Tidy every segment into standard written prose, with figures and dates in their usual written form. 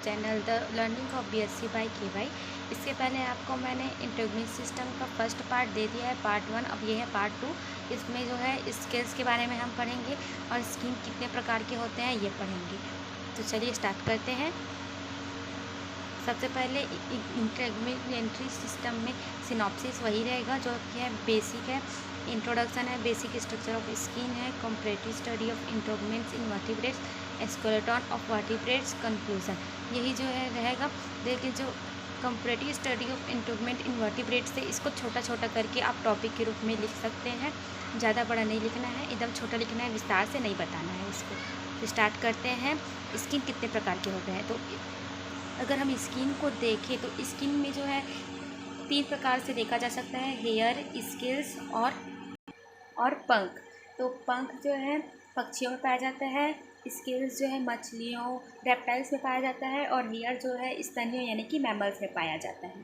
Channel the learning of BSc by KY. इसके पहले आपको मैंने इंटरव्यू सिस्टम का फर्स्ट पार्ट दे दिया है, पार्ट 1। अब ये है पार्ट 2। इसमें जो है स्किल्स के बारे में हम पढ़ेंगे और स्किल कितने प्रकार के होते हैं ये पढ़ेंगे। तो चलिए स्टार्ट करते हैं। सबसे पहले इंटरव्यू सिस्टम में सिनॉप्सिस वही रहेगा जो कि है बेसिक है। इंट्रोडक्शन है, बेसिक स्ट्रक्चर ऑफ स्किन है, comparative study of integuments in vertebrates, skeleton of vertebrates, conclusion, यही जो है रहेगा। लेकिन जो comparative study of integument in vertebrates से इसको छोटा छोटा करके आप टॉपिक के रूप में लिख सकते हैं। ज़्यादा बड़ा नहीं लिखना है, एकदम छोटा लिखना है, विस्तार से नहीं बताना है इसको। तो स्टार्ट करते हैं। स्किन कितने प्रकार के होते हैं, तो अगर हम स्किन को देखें तो स्किन में जो है 3 प्रकार से देखा जा सकता है, हेयर, स्किल्स और पंख। तो पंख जो है पक्षियों में पाया जाता है, स्किल्स जो है मछलियों रेप्टाइल्स में पाया जाता है, और हेयर जो है स्तनियों यानी कि मैमल्स में पाया जाता है।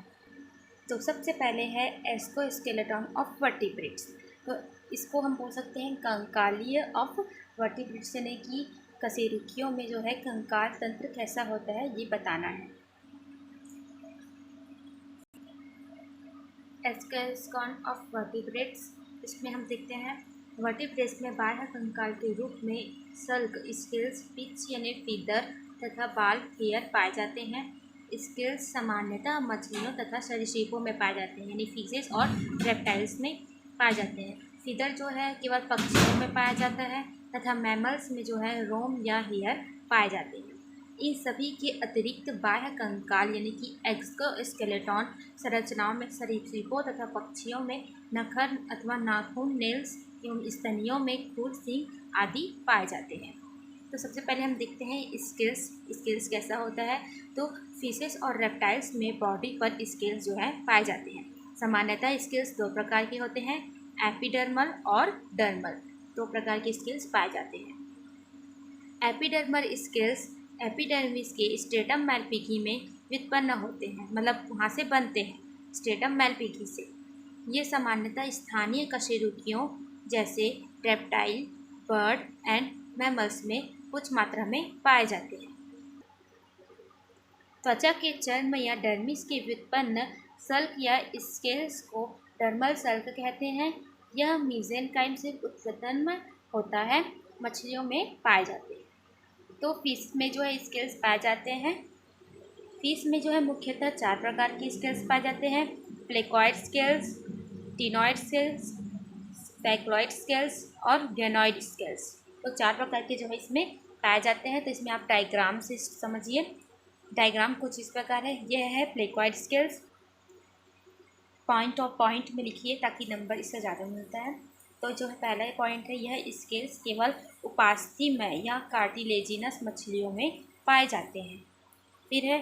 तो सबसे पहले है एक्सोस्केलेटन ऑफ वर्टिब्रेट्स। तो इसको हम बोल सकते हैं कंकालीय ऑफ वर्टिब्रेट्स, यानी कि कशेरुकियों में जो है कंकाल तंत्र कैसा होता है ये बताना है। एक्सोस्केलेटन ऑफ वर्टिब्रेट्स, इसमें हम देखते हैं वर्टिब्रेट्स में बाह्य कंकाल के रूप में सल्क, स्केल्स, पिच यानी फीदर तथा बाल, हेयर पाए जाते हैं। स्केल्स सामान्यतः मछलियों तथा सरीसृपों में पाए जाते हैं, यानी फिशेस और रेप्टाइल्स में पाए जाते हैं। फीदर जो है केवल पक्षियों में पाया जाता है तथा मैमल्स में जो है रोम या हेयर पाए जाते हैं। इन सभी के अतिरिक्त बाह्य कंकाल यानी कि एक्सोस्केलेटन संरचनाओं में सरीसृपों तथा पक्षियों में नखर अथवा नाखून, नेल्स एवं स्तनियों में खुर, सींग आदि पाए जाते हैं। तो सबसे पहले हम देखते हैं स्केल्स कैसा होता है। तो फिशेस और रेप्टाइल्स में बॉडी पर स्केल्स जो है पाए जाते हैं। सामान्यतः स्केल्स 2 प्रकार के होते हैं, एपिडर्मल और डर्मल। 2 प्रकार के स्केल्स पाए जाते हैं। एपिडर्मल स्केल्स एपिडर्मिस के स्ट्रेटम मैलपिकी में व्युत्पन्न होते हैं, मतलब वहाँ से बनते हैं स्ट्रेटम मैलपिकी से। ये सामान्यतः स्थानीय कशेरुकियों जैसे रेप्टाइल, बर्ड एंड मैमल्स में कुछ मात्रा में पाए जाते हैं। त्वचा के चर्म या डर्मिस के व्युत्पन्न सल्क या स्केल्स को डर्मल सल्क कहते हैं। यह मीसेनकाइम से उत्पन्न होता है, मछलियों में पाए जाते हैं। तो फिश में जो है स्केल्स पाए जाते हैं। फिश में जो है मुख्यतः 4 प्रकार के स्केल्स पाए जाते हैं, placoid scales, ctenoid scales, cycloid scales और गेनॉइड स्केल्स। तो 4 प्रकार के जो है इसमें पाए जाते हैं। तो इसमें आप डायग्राम से समझिए। डायग्राम कुछ इस प्रकार है। यह है प्लेकॉइड स्केल्स, पॉइंट में लिखिए ताकि नंबर इससे ज़्यादा मिलता है। तो जो है पहला पॉइंट है, यह स्केल्स केवल उपास्थीमय या कार्टिलेजिनस मछलियों में पाए जाते हैं। फिर है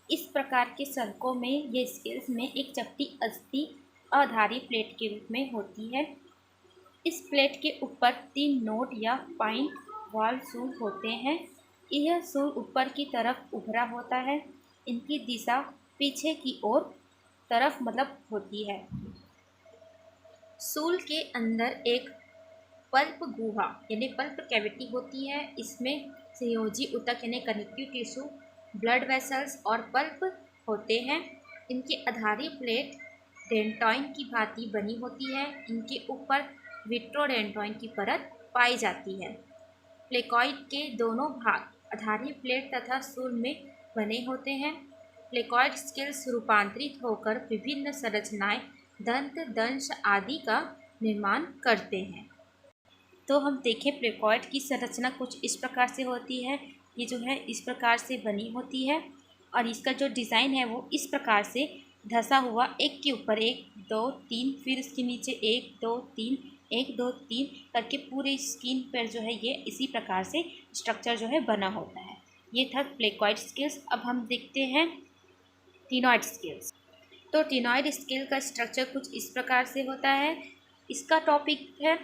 इस प्रकार के सल्कों में ये स्केल्स में एक चपटी अस्थि अधारी प्लेट के रूप में होती है। इस प्लेट के ऊपर 3 नोड या पॉइंट वॉल सूल होते हैं। यह सूल ऊपर की तरफ उभरा होता है। इनकी दिशा पीछे की ओर तरफ मतलब होती है। सूल के अंदर एक पल्प गुहा यानी पल्प कैविटी होती है। इसमें संयोजी ऊतक यानी कनेक्टिव टिश्यू, ब्लड वेसल्स और पल्प होते हैं। इनकी आधारी प्लेट डेंटॉइन की भांति बनी होती है। इनके ऊपर विट्रोडेंटॉइन की परत पाई जाती है। प्लेकॉइड के दोनों भाग आधारी प्लेट तथा सूल में बने होते हैं। प्लेकॉइड स्केल्स रूपांतरित होकर विभिन्न संरचनाएं, दंत, दंश आदि का निर्माण करते हैं। तो हम देखें प्लेकॉइड की संरचना कुछ इस प्रकार से होती है। ये जो है इस प्रकार से बनी होती है और इसका जो डिज़ाइन है वो इस प्रकार से धंसा हुआ एक के ऊपर एक, 2, 3, फिर इसके नीचे 1, 2, 3, 1, 2, 3 करके पूरे स्किन पर जो है ये इसी प्रकार से स्ट्रक्चर जो है बना होता है। ये था प्लेकॉइड स्केल्स। अब हम देखते हैं टिनॉइड स्केल्स। तो टिनॉइड स्केल का स्ट्रक्चर कुछ इस प्रकार से होता है। इसका टॉपिक है,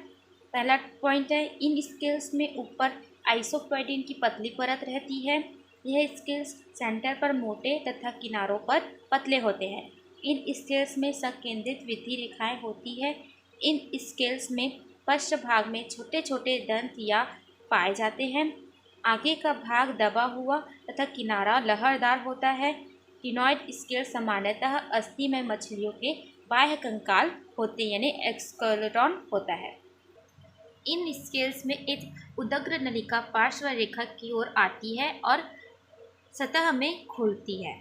पहला पॉइंट है, इन स्केल्स में ऊपर आइसोप्रोटीन की पतली परत रहती है। यह स्केल्स सेंटर पर मोटे तथा किनारों पर पतले होते हैं। इन स्केल्स में संकेंद्रित वृद्धि रेखाएं होती है। इन स्केल्स में पृष्ठ भाग में छोटे छोटे दंत या पाए जाते हैं। आगे का भाग दबा हुआ तथा किनारा लहरदार होता है। टिनॉइड स्केल सामान्यतः अस्थि में मछलियों के बाह्य कंकाल होते यानी एक्सक्लेटन होता है। इन स्केल्स में एक उदग्र नलिका पार्श्व रेखा की ओर आती है और सतह में खुलती है।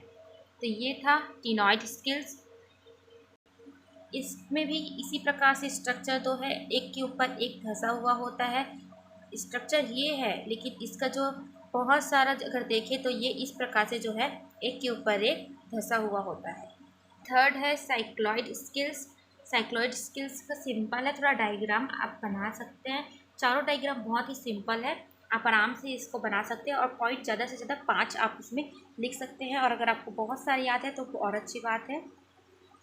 तो ये था टिनॉइड स्केल्स। इसमें भी इसी प्रकार से स्ट्रक्चर दो है, एक के ऊपर एक धंसा हुआ होता है। स्ट्रक्चर ये है, लेकिन इसका जो बहुत सारा अगर देखें तो ये इस प्रकार से जो है एक के ऊपर एक धंसा हुआ होता है। थर्ड है साइक्लॉइड स्केल्स। साइक्लॉइड स्केल्स का सिंपल है, थोड़ा डायग्राम आप बना सकते हैं। चारों डायग्राम बहुत ही सिंपल है, आप आराम से इसको बना सकते हैं और पॉइंट ज़्यादा से ज़्यादा 5 आप इसमें लिख सकते हैं। और अगर आपको बहुत सारे याद है तो और अच्छी बात है।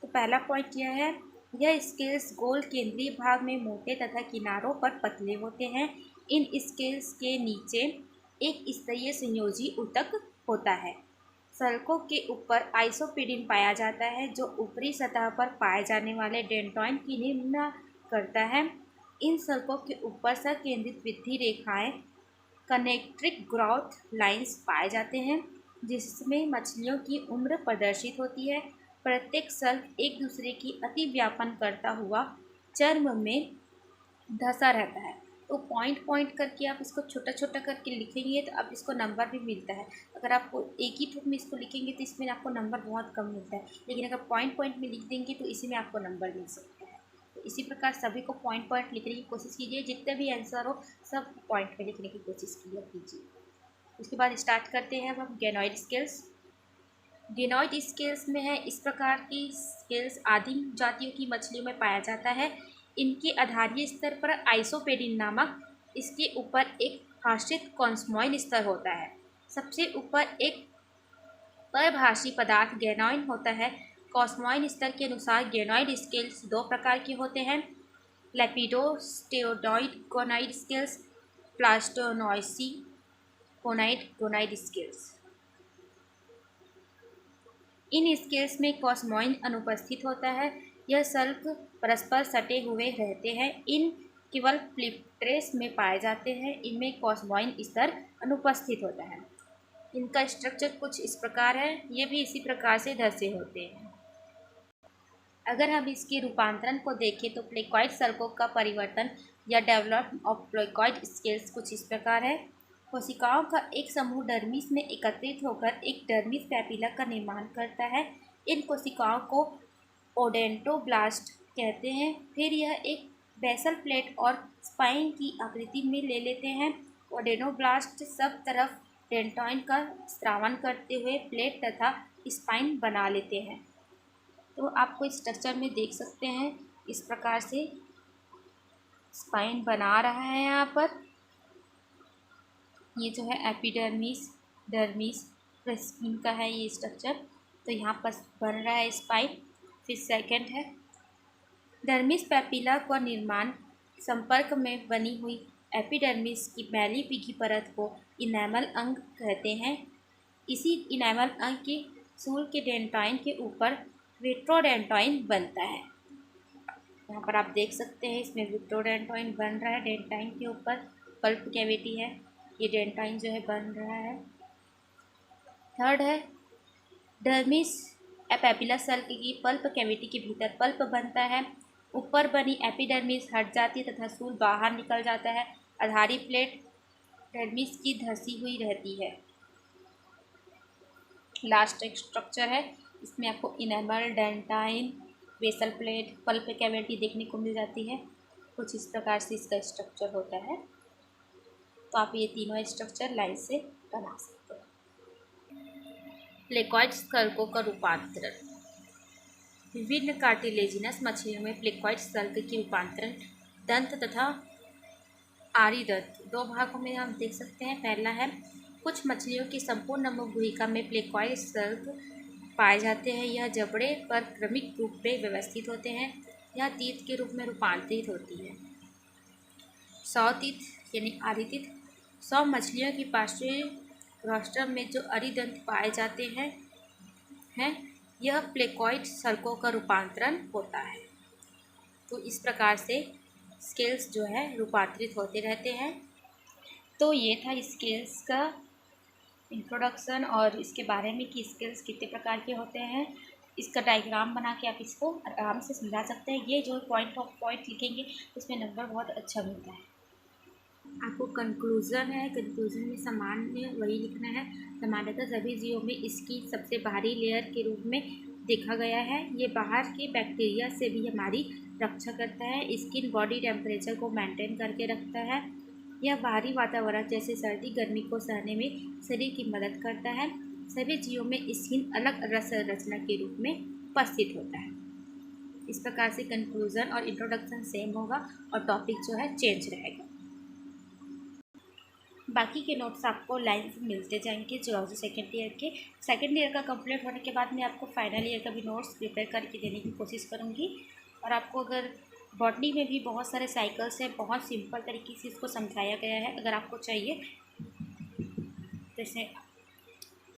तो पहला पॉइंट यह है, यह स्केल्स गोल केंद्रीय भाग में मोटे तथा किनारों पर पतले होते हैं। इन स्केल्स के नीचे एक स्तरीय संयोजी ऊतक होता है। सल्कों के ऊपर आइसोपीडिन पाया जाता है जो ऊपरी सतह पर पाए जाने वाले डेंटॉइन की निम्न करता है। इन सल्कों के ऊपर सकेंद्रित वृद्धि रेखाएं कनेक्ट्रिक ग्रोथ लाइंस पाए जाते हैं जिसमें मछलियों की उम्र प्रदर्शित होती है। प्रत्येक सल्क एक दूसरे की अतिव्यापन करता हुआ चर्म में धंसा रहता है। तो पॉइंट पॉइंट करके आप इसको छोटा छोटा करके लिखेंगे तो अब इसको नंबर भी मिलता है। अगर आपको एक ही ठोक में इसको लिखेंगे तो इसमें आपको नंबर बहुत कम मिलता है, लेकिन अगर पॉइंट पॉइंट में लिख देंगे तो इसी में आपको नंबर मिल सकता है। तो इसी प्रकार सभी को पॉइंट पॉइंट लिखने की कोशिश कीजिए, जितने भी आंसर हो सब पॉइंट में लिखने की कोशिश कीजिए। उसके बाद स्टार्ट करते हैं अब हम गेनॉइड स्केल्स। गेनॉइड स्केल्स में है इस प्रकार की स्केल्स आदिम जातियों की मछलियों में पाया जाता है। इनके आधारीय स्तर पर आइसोपेडिन नामक इसके ऊपर एक आश्रित कॉस्मॉइन स्तर होता है। सबसे ऊपर एक परभाषी पदार्थ गेनॉइन होता है। कॉस्मॉइन स्तर के अनुसार गेनॉइड स्केल्स दो प्रकार के होते हैं, लेपिडोस्टेरोडॉइड गोनाइड स्केल्स, प्लास्टोनॉइसी गोनाइड गोनाइड स्केल्स। इन स्केल्स में कॉस्मॉइन अनुपस्थित होता है। यह सल्क परस्पर सटे हुए रहते हैं। इन केवल प्लिप्ट्रेस में पाए जाते हैं। इनमें कॉस्मॉइन स्तर अनुपस्थित होता है। इनका स्ट्रक्चर कुछ इस प्रकार है, ये भी इसी प्रकार से धंसे होते हैं। अगर हम इसके रूपांतरण को देखें तो प्लेकॉइड सल्कों का परिवर्तन या डेवलपमेंट ऑफ प्लेकॉइड स्केल्स कुछ इस प्रकार है। कोशिकाओं का एक समूह डर्मिस में एकत्रित होकर एक डर्मिस पैपिला का निर्माण करता है। इन कोशिकाओं को ओडेंटोब्लास्ट कहते हैं। फिर यह एक बेसल प्लेट और स्पाइन की आकृति में ले लेते हैं। ओडेनोब्लास्ट सब तरफ डेंटॉइन का स्रावन करते हुए प्लेट तथा स्पाइन बना लेते हैं। तो आपको स्ट्रक्चर में देख सकते हैं इस प्रकार से स्पाइन बना रहा है। यहाँ पर ये जो है एपिडर्मिस, डर्मिस, स्किन का है ये स्ट्रक्चर। तो यहाँ पर बन रहा है स्पाइन। फिर सेकंड है डर्मिस पैपिला का निर्माण संपर्क में बनी हुई एपिडर्मिस की मैली पीकी परत को इनेमल अंग कहते हैं। इसी इनेमल अंग के सूल के डेंटाइन के ऊपर विट्रोडेंटाइन बनता है। यहाँ पर आप देख सकते हैं इसमें विट्रोडेंटाइन बन रहा है। डेंटाइन के ऊपर पल्प कैविटी है, ये डेंटाइन जो है बन रहा है। थर्ड है डर्मिस एपिपेला सेल की पल्प कैविटी के भीतर पल्प बनता है। ऊपर बनी एपिडर्मिस हट जाती है तथा सूल बाहर निकल जाता है। आधारी प्लेट डर्मिस की धंसी हुई रहती है। लास्ट एक स्ट्रक्चर है, इसमें आपको enamel, dentine, basal plate, pulp cavity देखने को मिल जाती है। कुछ इस प्रकार से इसका स्ट्रक्चर होता है। तो आप ये तीनों स्ट्रक्चर लाइन से बना सकते हैं। प्लेकॉइड सल्कों का रूपांतरण। विभिन्न कार्टिलेजिनस मछलियों में प्लेकॉइड सल्क की रूपांतरण दंत तथा आरिदंत दो भागों में हम देख सकते हैं। पहला है कुछ मछलियों की संपूर्ण मुख गुहिका में प्लेकॉइड सल्क पाए जाते हैं। यह जबड़े पर क्रमिक रूप में व्यवस्थित होते हैं। यह तीत के रूप में रूपांतरित होती है। सौतीत यानी आरितीत 100 मछलियों की पार्श्वीय रोस्ट्रम में जो अरिदंत पाए जाते हैं यह प्लेकॉइड सल्कों का रूपांतरण होता है। तो इस प्रकार से स्केल्स जो है रूपांतरित होते रहते हैं। तो ये था स्किल्स का इंट्रोडक्शन और इसके बारे में कि स्किल्स कितने प्रकार के होते हैं। इसका डायग्राम बना के आप इसको आराम से समझा सकते हैं। ये जो पॉइंट ऑफ पॉइंट लिखेंगे उसमें नंबर बहुत अच्छा मिलता है। आपको कंक्लूज़न है, कंक्लूज़न में सामान्य वही लिखना है। सामान्यतः सभी जीवों में इसकी सबसे बाहरी लेयर के रूप में देखा गया है। ये बाहर के बैक्टीरिया से भी हमारी रक्षा करता है। स्किन बॉडी टेम्परेचर को मेंटेन करके रखता है। यह बाहरी वातावरण जैसे सर्दी गर्मी को सहने में शरीर की मदद करता है। सभी जीवों में स्किन अलग अलग संरचना के रूप में उपस्थित होता है। इस प्रकार से कंक्लूज़न और इंट्रोडक्शन सेम होगा और टॉपिक जो है चेंज रहेगा। बाकी के नोट्स आपको लाइन से मिलते जाएंगे जूलॉजी सेकेंड ईयर का कंप्लीट होने के बाद मैं आपको फाइनल ईयर का भी नोट्स प्रिपेयर करके देने की कोशिश करूँगी। और आपको अगर बॉटनी में भी बहुत सारे साइकिल्स हैं, बहुत सिंपल तरीके से इसको समझाया गया है। अगर आपको चाहिए जैसे